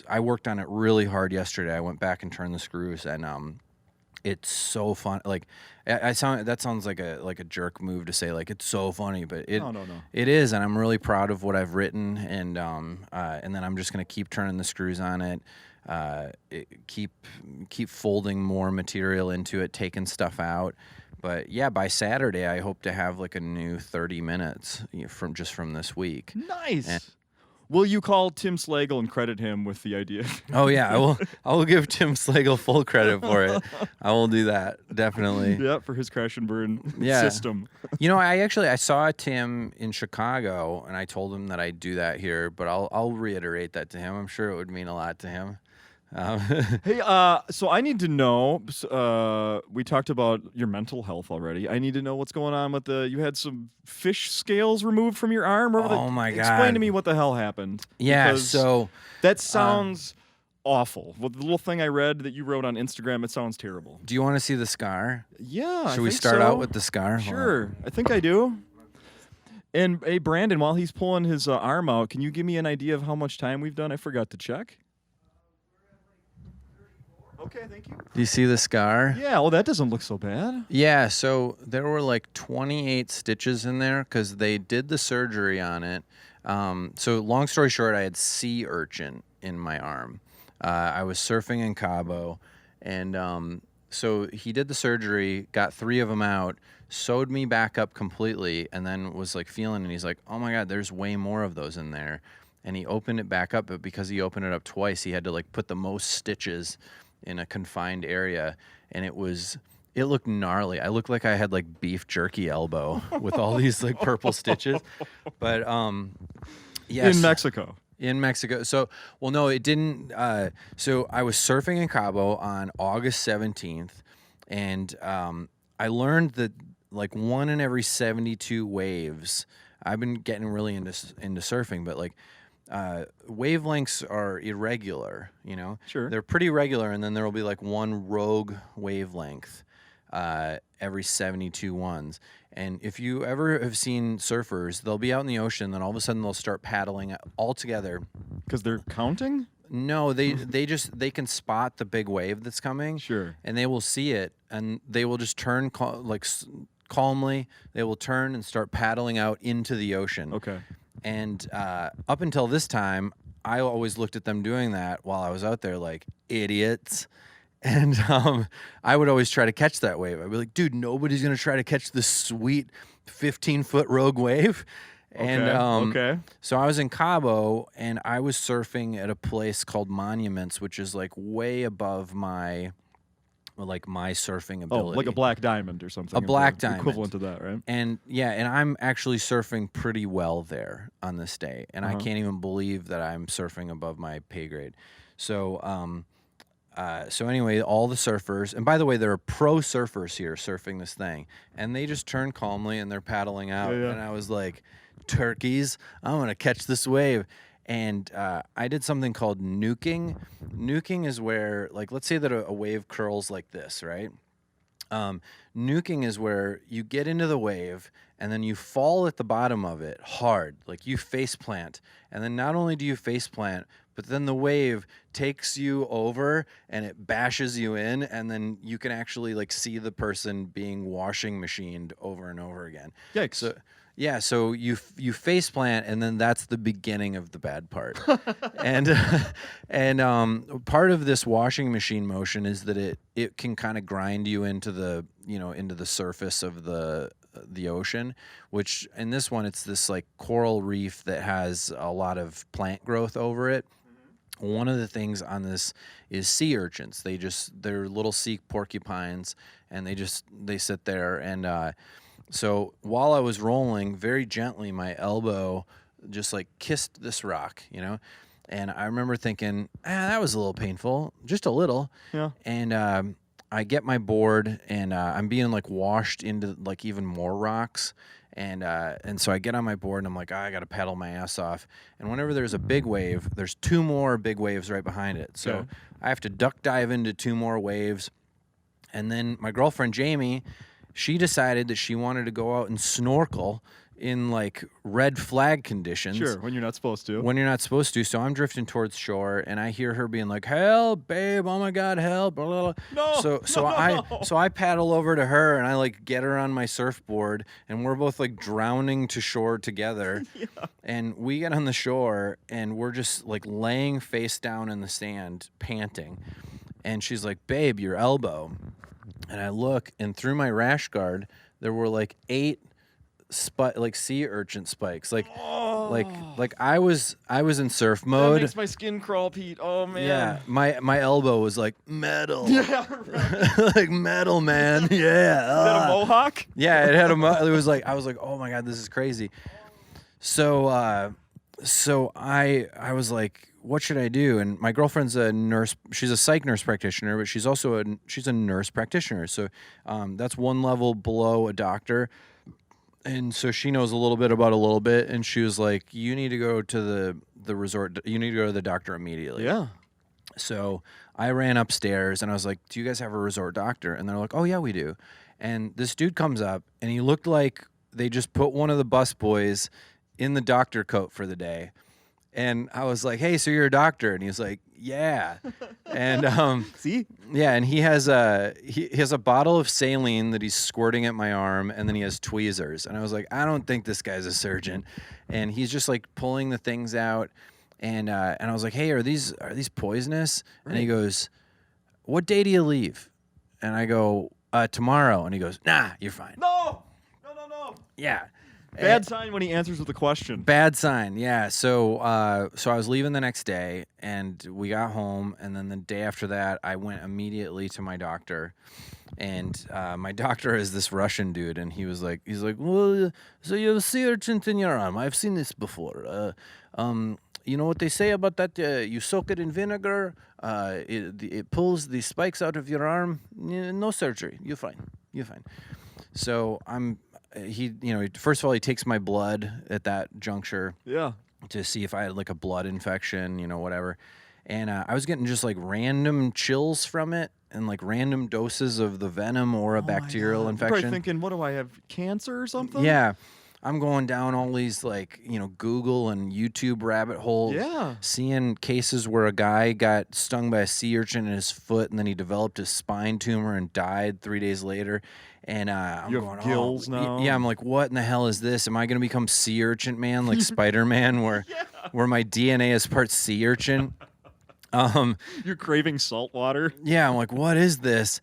I worked on it really hard yesterday. I went back and turned the screws, and it's so fun. Like that sounds like a jerk move to say like it's so funny, but No. it is, and I'm really proud of what I've written, and then I'm just gonna keep turning the screws on it, keep folding more material into it, taking stuff out. But yeah, by Saturday I hope to have like a new 30 minutes from this week. Nice. Will you call Tim Slagle and credit him with the idea? Oh yeah, I will give Tim Slagle full credit for it. I will do that, definitely. Yeah, for his crash and burn system. You know, I saw Tim in Chicago, and I told him that I'd do that here, but I'll reiterate that to him. I'm sure it would mean a lot to him. Hey, so I need to know, we talked about your mental health already. I need to know what's going on with you had some fish scales removed from your arm? Oh my God. Explain to me what the hell happened. Yeah, because so that sounds awful. Well, the little thing I read that you wrote on Instagram, it sounds terrible. do you want to see the scar? Yeah, Should we start out with the scar? Hold on. Sure, I think I do. And hey, Brandon, while he's pulling his arm out, can you give me an idea of how much time we've done? I forgot to check. Okay, thank you. Do you see the scar? Yeah, well, that doesn't look so bad. Yeah, so there were like 28 stitches in there because they did the surgery on it. So long story short, I had sea urchin in my arm. I was surfing in Cabo, and so he did the surgery, got 3 of them out, sewed me back up completely, and then was like feeling, and he's like, "Oh my God, there's way more of those in there." And he opened it back up, but because he opened it up twice, he had to like put the most stitches in a confined area, and it looked gnarly. I looked like I had like beef jerky elbow with all these like purple stitches. But yes. In Mexico. In Mexico. So, well, no, it didn't. So I was surfing in Cabo on August 17th, and I learned that like 1 in every 72 waves. I've been getting really into surfing, but like wavelengths are irregular. You know, Sure. they're pretty regular, and then there will be like one rogue wavelength every 72 ones. And if you ever have seen surfers, they'll be out in the ocean, then all of a sudden they'll start paddling all together. Because they're counting? No, they can spot the big wave that's coming. Sure. And they will see it, and they will just turn calmly. They will turn and start paddling out into the ocean. Okay. And up until this time, I always looked at them doing that while I was out there like idiots. And I would always try to catch that wave. I'd be like, dude, nobody's going to try to catch this sweet 15-foot rogue wave. And okay. So I was in Cabo, and I was surfing at a place called Monuments, which is like way above my surfing ability. Oh, like a black diamond or something. A black diamond. Equivalent to that, right? And yeah, and I'm actually surfing pretty well there on this day, and I can't even believe that I'm surfing above my pay grade. So so anyway, all the surfers, and by the way, there are pro surfers here surfing this thing, and they just turn calmly and they're paddling out. Yeah. And I was like, turkeys, I'm going to catch this wave. And I did something called nuking. Nuking is where, like, let's say that a wave curls like this, right? Nuking is where you get into the wave and then you fall at the bottom of it hard, like you face plant. And then not only do you face plant, but then the wave takes you over and it bashes you in, and then you can actually like see the person being washing machined over and over again. Yikes. So yeah, so you face plant, and then that's the beginning of the bad part. and part of this washing machine motion is that it can kind of grind you into the surface of the ocean, which in this one it's this like coral reef that has a lot of plant growth over it. One of the things on this is sea urchins. They're little sea porcupines, and they sit there. And so while I was rolling very gently, my elbow just like kissed this rock, you know. And I remember thinking, that was a little painful, just a little. Yeah. And I get my board, and I'm being like washed into like even more rocks. And so I get on my board, and I'm like, I got to paddle my ass off. And whenever there's a big wave, there's 2 more big waves right behind it. So Okay. I have to duck dive into 2 more waves. And then my girlfriend, Jamie, she decided that she wanted to go out and snorkel in like red flag conditions. Sure, when you're not supposed to. When you're not supposed to. So I'm drifting towards shore, and I hear her being like, "Help, babe! Oh my God, help!" Blah, blah, blah. No. So I paddle over to her, and I like get her on my surfboard, and we're both like drowning to shore together. Yeah. And we get on the shore, and we're just like laying face down in the sand, panting. And she's like, "Babe, your elbow." And I look, and through my rash guard, there were like 8 like sea urchin spikes, like I was in surf mode. That makes my skin crawl, Pete. Oh man. Yeah, my elbow was like metal. Yeah, right. Like metal, man. Yeah. Is that a mohawk? Yeah, it had it was like, I was like, oh my God, this is crazy. So I was like, what should I do? And my girlfriend's a nurse. She's a psych nurse practitioner, but she's also she's a nurse practitioner. So that's one level below a doctor. And so she knows a little bit about a little bit, and she was like, you need to go to the resort. You need to go to the doctor immediately. Yeah. So I ran upstairs, and I was like, do you guys have a resort doctor? And they're like, oh, yeah, we do. And this dude comes up, and he looked like they just put one of the bus boys in the doctor coat for the day. And I was like, "Hey, so you're a doctor?" And he was like, "Yeah." And See? yeah, and he has a bottle of saline that he's squirting at my arm, and then he has tweezers. And I was like, "I don't think this guy's a surgeon." And he's just like pulling the things out, and I was like, "Hey, are these poisonous?" And he goes, "What day do you leave?" And I go, "Tomorrow." And he goes, "Nah, you're fine." No. Yeah. Bad sign when he answers with a question. Bad sign, yeah. So I was leaving the next day, and we got home, and then the day after that, I went immediately to my doctor, and my doctor is this Russian dude, and he's like, "Well, so you have a sea urchin in your arm. I've seen this before. You know what they say about that? You soak it in vinegar. It pulls the spikes out of your arm. No surgery. You're fine. So first of all, he takes my blood at that juncture Yeah. to see if I had like a blood infection, whatever. And I was getting just like random chills from it and like random doses of the venom or a bacterial You're infection. probably thinking, what do I have, cancer or something? Yeah. I'm going down all these like, Google and YouTube rabbit holes. Yeah. Seeing cases where a guy got stung by a sea urchin in his foot and then he developed a spine tumor and died 3 days later. And I'm You have going, gills now? Yeah, I'm like, what in the hell is this? Am I going to become sea urchin man like Spider-Man where my DNA is part sea urchin? You're craving salt water? Yeah, I'm like, what is this?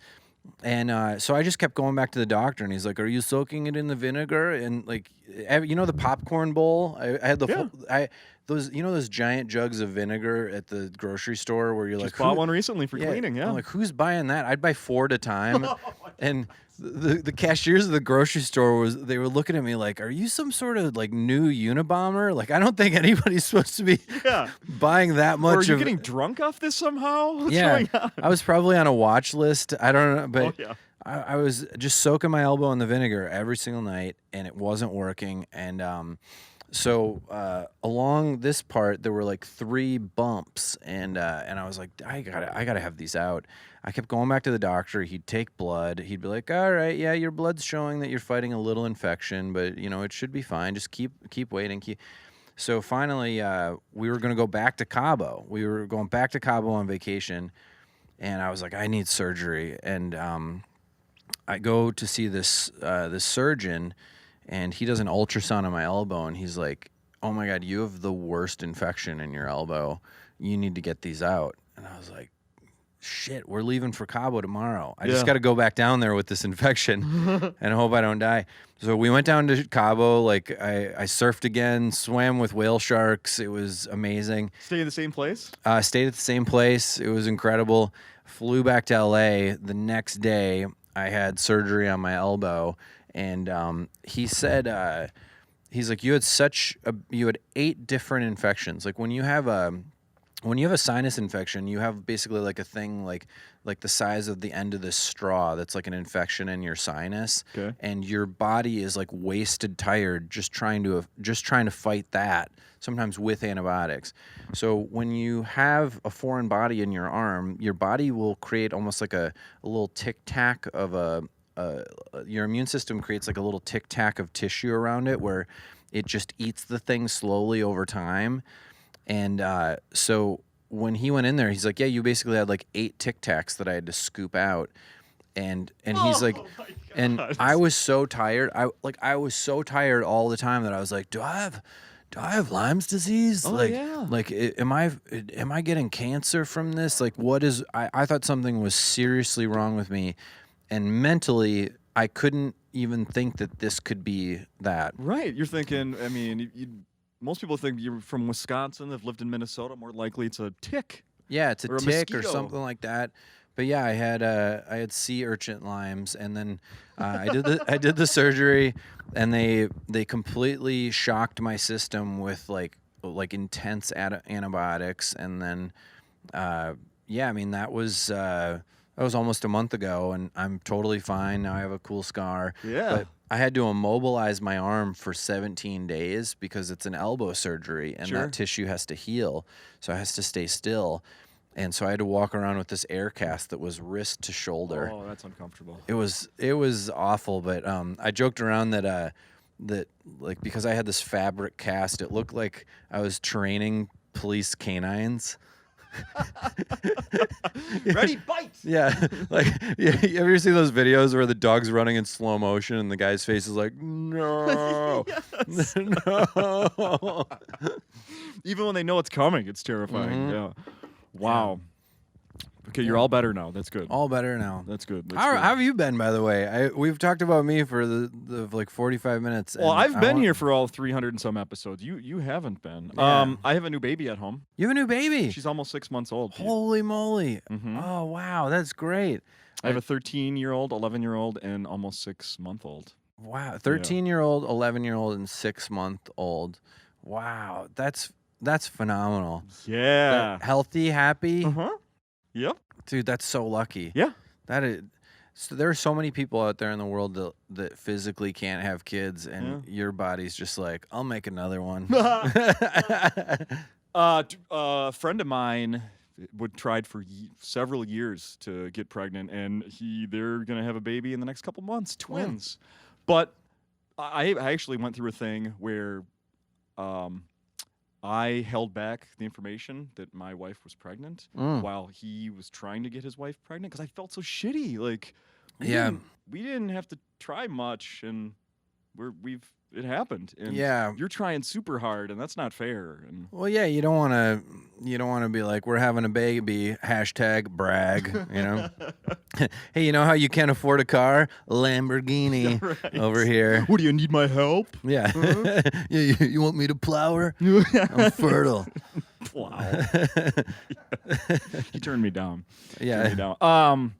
And so I just kept going back to the doctor, and he's like, "Are you soaking it in the vinegar?" And like, the popcorn bowl. I had those giant jugs of vinegar at the grocery store where you're Just like, bought one recently for cleaning, yeah. I'm like, who's buying that? I'd buy 4 at a time. And the cashiers of the grocery store they were looking at me like, "Are you some sort of like new Unabomber? Like, I don't think anybody's supposed to be buying that much." Or are you getting drunk off this somehow? What's yeah, going on? I was probably on a watch list. I don't know, but yeah. I was just soaking my elbow in the vinegar every single night, and it wasn't working. And so along this part, there were like 3 bumps, and I was like, I gotta have these out. I kept going back to the doctor. He'd take blood. He'd be like, "All right, yeah, your blood's showing that you're fighting a little infection, but it should be fine. Just keep waiting." So finally, we were gonna go back to Cabo. We were going back to Cabo on vacation, and I was like, I need surgery. And I go to see this surgeon, and he does an ultrasound on my elbow, and he's like, "Oh my God, you have the worst infection in your elbow. You need to get these out." And I was like, "Shit, we're leaving for Cabo tomorrow. I just got to go back down there with this infection and hope I don't die." So we went down to Cabo. Like I surfed again, swam with whale sharks. It was amazing. Stay in the same place? Stayed at the same place. It was incredible. Flew back to LA. The next day, I had surgery on my elbow, and he said, he's like, you had 8 different infections. Like when you have a sinus infection, you have basically like a thing like the size of the end of this straw that's like an infection in your sinus, and your body is like wasted tired just trying to fight that, sometimes with antibiotics. So when you have a foreign body in your arm, your body will create almost like a little tic-tac of your immune system creates like a little tic-tac of tissue around it where it just eats the thing slowly over time. And so when he went in there, he's like, "Yeah, you basically had like 8 Tic Tacs that I had to scoop out." And he's like, and I was so tired. I was so tired all the time that I was like, do I have Lyme's disease? Like, am I getting cancer from this? Like, what is? I thought something was seriously wrong with me, and mentally, I couldn't even think that this could be that. Right. You're thinking. I mean, most people think you're from Wisconsin, have lived in Minnesota, more likely it's a tick. Yeah, it's a or a tick or mosquito. something like that. But yeah, I had sea urchin limes, and then I did the surgery, and they completely shocked my system with like intense antibiotics, and then yeah, I mean that was almost a month ago, and I'm totally fine now. I have a cool scar. Yeah. But I had to immobilize my arm for 17 days because it's an elbow surgery, and that tissue has to heal, so it has to stay still. And so I had to walk around with this air cast that was wrist to shoulder. Oh, that's uncomfortable. It was awful, but I joked around that that like because I had this fabric cast, it looked like I was training police canines. Ready, bite. Yeah, like you ever see those videos where the dog's running in slow motion and the guy's face is like, no, no. Even when they know it's coming, it's terrifying. Mhm. Yeah. Wow. Okay, you're all better now. That's good. All better now. That's good. That's How good. have you been, by the way? We've talked about me for the like 45 minutes. Well, and I've I been want- here for all 300 and some episodes. You haven't been. Yeah. I have a new baby at home. You have a new baby. She's almost 6 months old. Pete. Holy moly! Mhm. Oh wow, that's great. I have a 13-year-old, 11-year-old, and almost 6-month-old. Wow, 13-year-old, 11-year-old, and 6-month-old. Wow, that's phenomenal. Yeah. Healthy, happy. Uh-huh. Yep. Dude, that's so lucky. Yeah. That is. So there are so many people out there in the world that physically can't have kids, and your body's just like, I'll make another one. A friend of mine tried for several years to get pregnant, and they're gonna have a baby in the next couple months, twins. But I actually went through a thing where I held back the information that my wife was pregnant while he was trying to get his wife pregnant because I felt so shitty. Like, we didn't have to try much, and it happened. And you're trying super hard, and that's not fair. And Well, yeah, you don't want to be like, we're having a baby, #brag, you know. Hey, you know how you can't afford a car? Lamborghini over here. What do you need my help? Yeah. You want me to plow her? I'm fertile. Wow. He turned me down. Yeah. Turned me down.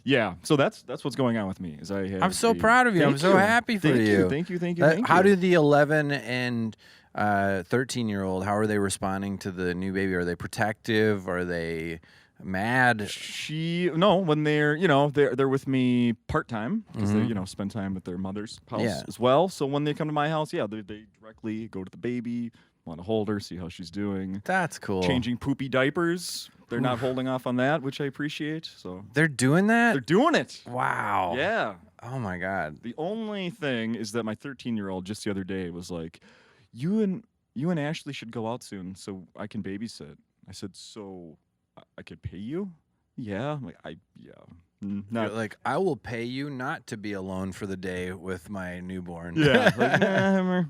Yeah, so that's what's going on with me. Is I have I'm so proud of you. I'm so happy for you. Thank you. How do the 11 and 13-year-old? How are they responding to the new baby? Are they protective? Are they mad? When they're with me part time because they spend time at their mother's house as well. So when they come to my house, they directly go to the baby, want to hold her, see how she's doing. That's cool. Changing poopy diapers. They're not holding off on that, which I appreciate. So They're doing that? they're doing it. Wow. Yeah. Oh my God. The only thing is that my 13-year-old just the other day was like, "You and Ashley should go out soon so I can babysit." I said, "So I could pay you?" Yeah. I'm like, You're like, I will pay you not to be alone for the day with my newborn. Yeah. Like,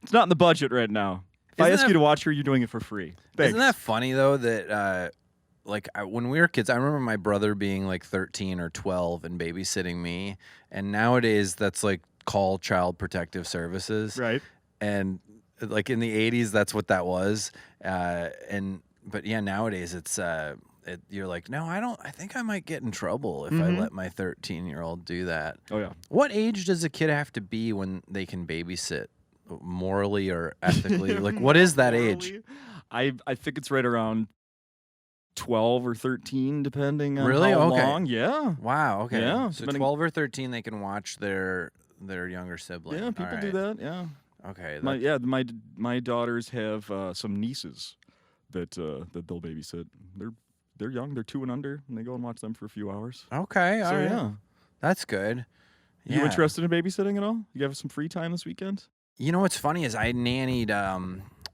it's not in the budget right now. If I ask you to watch her, you're doing it for free. Thanks. Isn't that funny though that when we were kids, I remember my brother being like 13 or 12 and babysitting me, and nowadays that's like call Child Protective Services, right? And like in the 80s, that's what that was, but yeah, nowadays it's you're like, no, I think I might get in trouble if I let my 13-year-old do that. Oh yeah. What age does a kid have to be when they can babysit? Morally or ethically? Like, what is that age? I think it's right around 12 or 13, depending on Really? how Okay. long. Yeah. Wow. Okay. Yeah, So depending- 12 or 13, they can watch their younger sibling. Yeah, people do that. Yeah. Okay. My daughters have some nieces that they'll babysit. They're young. They're 2 and under, and they go and watch them for a few hours. Okay. All So right. yeah. That's good. You Yeah. interested in babysitting at all? You have some free time this weekend? You know what's funny is I nannied.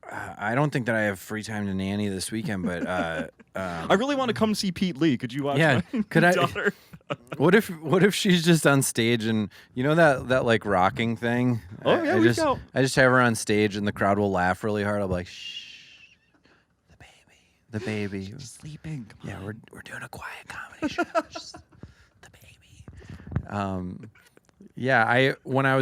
I don't think that I have free time to nanny this weekend, but I really want to come see Pete Lee. Could you watch Yeah, my could I- daughter? what if she's just on stage and you know that like rocking thing? Oh, yeah, we go. I just have her on stage and the crowd will laugh really hard. I'll be like, shh, the baby. She's sleeping. Come Yeah, on. we're doing a quiet comedy show. Just the baby. Yeah, when I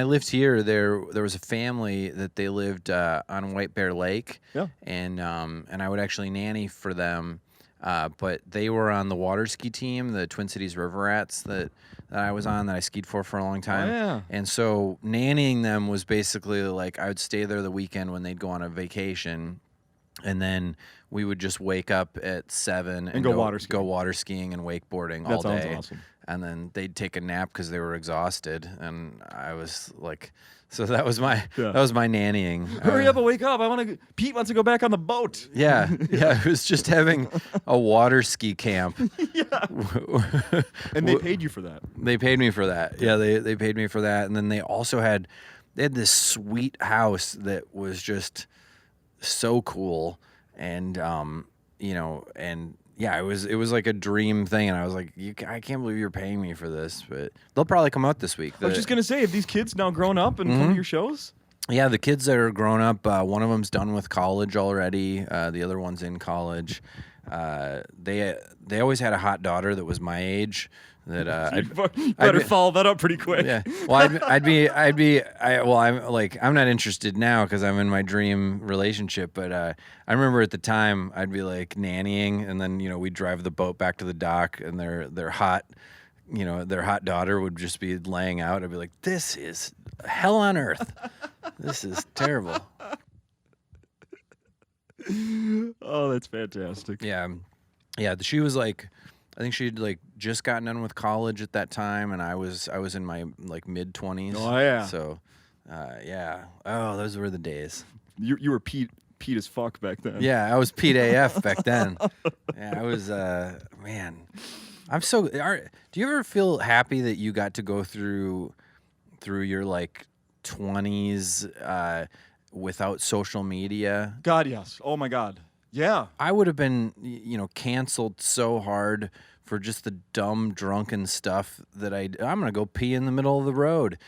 lived here, there was a family that they lived on White Bear Lake. Yeah. And I would actually nanny for them, but they were on the water ski team, the Twin Cities River Rats that I was on, that I skied for a long time. Oh, yeah. And so nannying them was basically like I would stay there the weekend when they'd go on a vacation. And then we would just wake up at 7 and go water skiing. go water skiing and wakeboarding That all sounds day. awesome. and then they'd take a nap because they were exhausted, and I was like, so that was my nannying. Hurry up and wake up! Pete wants to go back on the boat. Yeah, it was just having a water ski camp. Yeah. And they paid you for that. They paid me for that. Yeah, they paid me for that, and then they also had this sweet house that was just so cool, and it was like a dream thing, and I was like, I can't believe you're paying me for this, but they'll probably come out this week. I was just gonna say, have these kids now grown up and come to your shows? Yeah, the kids that are grown up, one of them's done with college already. The other one's in college. They always had a hot daughter that was my age. That you better follow that up pretty quick. Yeah. Well, I'm not interested now because I'm in my dream relationship. But I remember at the time I'd be like nannying, and then we'd drive the boat back to the dock, and their hot daughter would just be laying out. I'd be like, this is hell on earth. This is terrible. Oh, that's fantastic. Yeah. She was like, I think she'd like just gotten done with college at that time, and I was in my like mid-20s. Oh yeah. So, yeah. Oh, those were the days. You were Pete as fuck back then. Yeah, I was Pete AF back then. Yeah, I was. Man, I'm so. Do you ever feel happy that you got to go through your like 20s without social media? God, yes. Oh my God. Yeah. I would have been, canceled so hard for just the dumb, drunken stuff that I'm going to go pee in the middle of the road.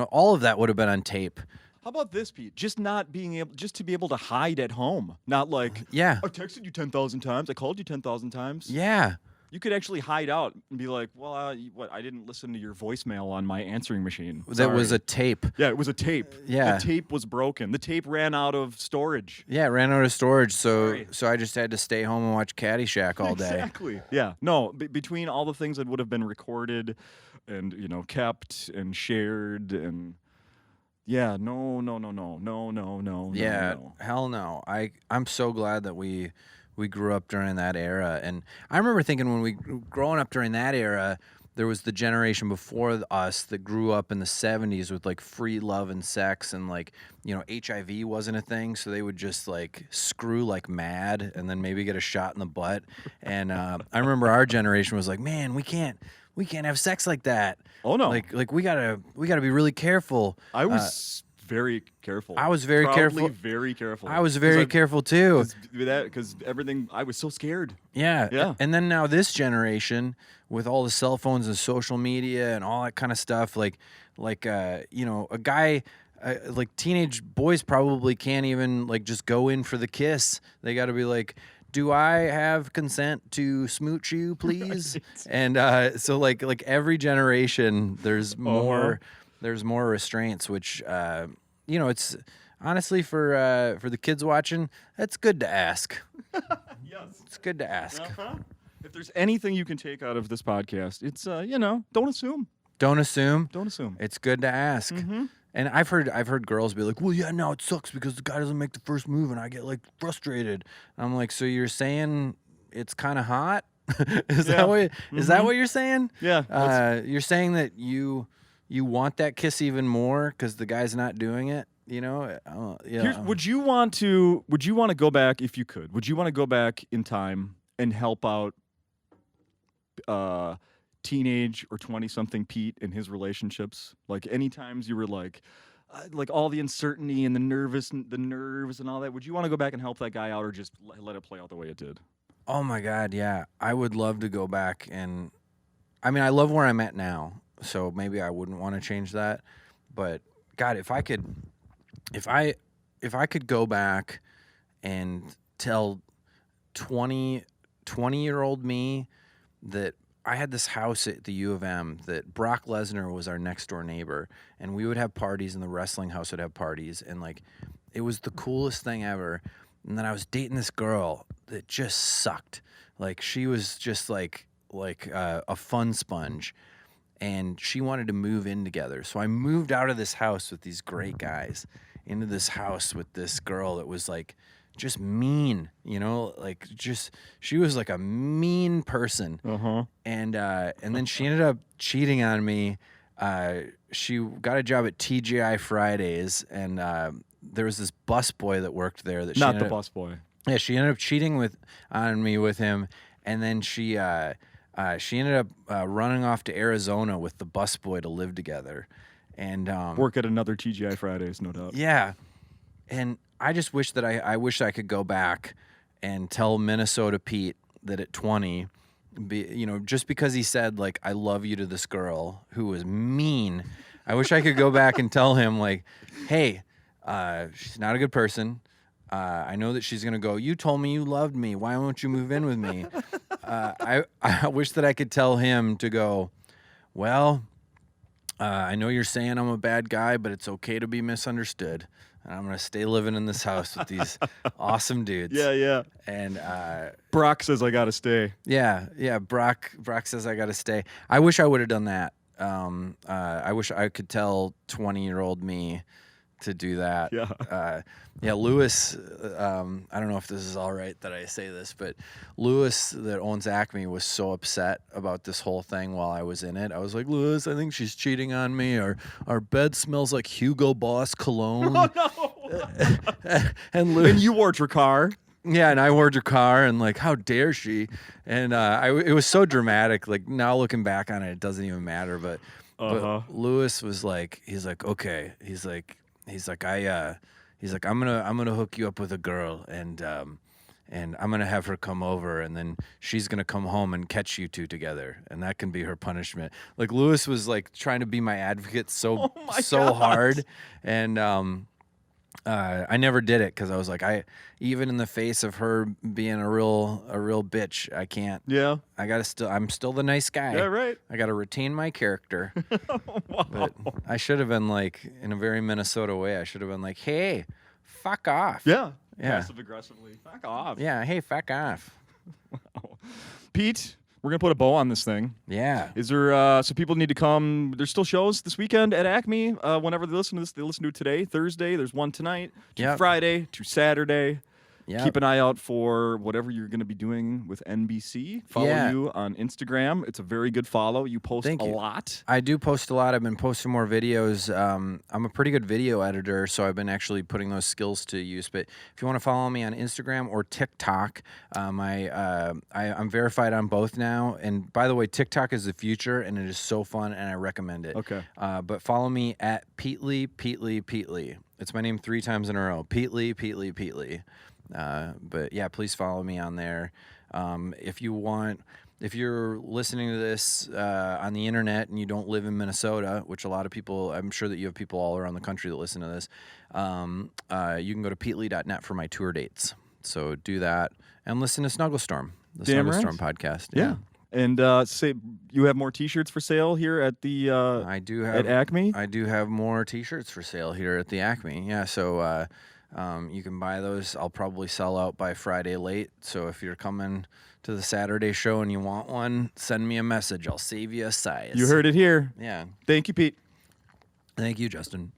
All of that would have been on tape. How about this, Pete? Just to be able to hide at home. Not like, yeah, I texted you 10,000 times. I called you 10,000 times. Yeah. You could actually hide out and be like, well, I didn't listen to your voicemail on my answering machine. That was a tape. Yeah, it was a tape. Yeah. The tape was broken. The tape ran out of storage. Yeah, it ran out of storage, so I just had to stay home and watch Caddyshack all day. Exactly. Yeah. No, between all the things that would have been recorded and, kept and shared and... Yeah, no. Yeah, hell no. I'm so glad that we grew up during that era. And I remember thinking when we growing up during that era, there was the generation before us that grew up in the 70s with like free love and sex, and like, HIV wasn't a thing, so they would just like screw like mad and then maybe get a shot in the butt. And I remember our generation was like, man, we can't have sex like that. Oh no. Like we gotta be really careful. I was very careful. I was very careful. Very careful. I was very careful too. Because everything, I was so scared. Yeah. Yeah. And then now this generation, with all the cell phones and social media and all that kind of stuff, a guy, like teenage boys probably can't even like just go in for the kiss. They got to be like, do I have consent to smooch you, please? And so like every generation, there's more restraints, which it's honestly for the kids watching, that's good to ask. Yes, it's good to ask. If there's anything you can take out of this podcast, it's don't assume. Don't assume. Don't assume. It's good to ask. Mm-hmm. And I've heard girls be like, well, yeah, now it sucks because the guy doesn't make the first move and I get like frustrated. And I'm like, so you're saying it's kind of hot? Is that what you're saying? Yeah. You're saying that you want that kiss even more because the guy's not doing it? Yeah. Would you want to go back if you could? Would you want to go back in time and help out teenage or 20-something Pete in his relationships? Like any times you were like all the uncertainty and the nerves and all that, would you want to go back and help that guy out, or just let it play out the way it did? Oh my God, yeah. I would love to go back, and I mean, I love where I'm at now, so maybe I wouldn't want to change that. But God, if I could go back and tell 20-year-old me that I had this house at the U of M, that Brock Lesnar was our next door neighbor, and we would have parties, and the wrestling house would have parties, and like it was the coolest thing ever. And then I was dating this girl that just sucked. Like she was just like a fun sponge, and she wanted to move in together. So I moved out of this house with these great guys into this house with this girl that was like just mean, like she was like a mean person. And then she ended up cheating on me. She got a job at TGI Fridays, and there was this busboy that worked there that Not the busboy. Yeah, she ended up cheating on me with him, and then she ended up running off to Arizona with the busboy to live together, and Work at another TGI Fridays, no doubt. yeah, and I just wish that I wish I could go back and tell Minnesota Pete that at 20, just because he said like I love you to this girl who was mean, I wish I could go back and tell him like, hey, she's not a good person. I know that she's gonna go, you told me you loved me. Why won't you move in with me? I wish that I could tell him to go, well, I know you're saying I'm a bad guy, but it's okay to be misunderstood. And I'm gonna stay living in this house with these awesome dudes. Yeah. And Brock says I gotta stay. yeah. Brock says I gotta stay. I wish I would have done that. I wish I could tell 20-year-old me to do that. Yeah. Lewis, I don't know if this is all right that I say this, but Lewis that owns Acme was so upset about this whole thing while I was in it. I was like, Lewis, I think she's cheating on me. Our bed smells like Hugo Boss cologne. Oh, no. And Lewis, And you wore your car. yeah, and I wore your car, and like, how dare she? And it was so dramatic. Like now looking back on it, it doesn't even matter. But Lewis was like, he's like, okay, he's like, I'm gonna hook you up with a girl, and I'm gonna have her come over, and then she's gonna come home and catch you two together, and that can be her punishment. Like Lewis was like trying to be my advocate so hard, and I never did it because I was like, even in the face of her being a real bitch, I can't. Yeah. I'm still the nice guy. Yeah, right. I gotta retain my character. Wow. But I should have been like, in a very Minnesota way, I should have been like, hey, fuck off. Yeah. Yeah. Passive aggressively. Fuck off. Yeah, hey, fuck off. Pete, we're gonna put a bow on this thing. Yeah. Is there so people need to come? There's still shows this weekend at Acme. Whenever they listen to this, they listen to it today, Thursday. There's one tonight, Yep. Friday, to Saturday. Yep. Keep an eye out for whatever you're going to be doing with NBC. Follow Yeah. you on Instagram. It's a very good follow. You post Thank a you. lot. I do post a lot. I've been posting more videos. I'm a pretty good video editor, so I've been actually putting those skills to use. But if you want to follow me on Instagram or TikTok, I'm verified on both now. And by the way, TikTok is the future, and it is so fun, and I recommend it. Okay. But follow me at Peatly. It's my name 3 times in a row. Peatly. But yeah, please follow me on there. If you're listening to this on the internet and you don't live in Minnesota, which a lot of people, I'm sure that you have people all around the country that listen to this, you can go to peatly.net for my tour dates. So do that and listen to Snugglestorm, the Damn Snugglestorm right. podcast. Yeah. And say you have more T-shirts for sale here at the I do have at Acme. I do have more T-shirts for sale here at the Acme. Yeah, so you can buy those. I'll probably sell out by Friday late. So if you're coming to the Saturday show and you want one, send me a message. I'll save you a size. You heard it here. Yeah. Thank you, Pete. Thank you, Justin.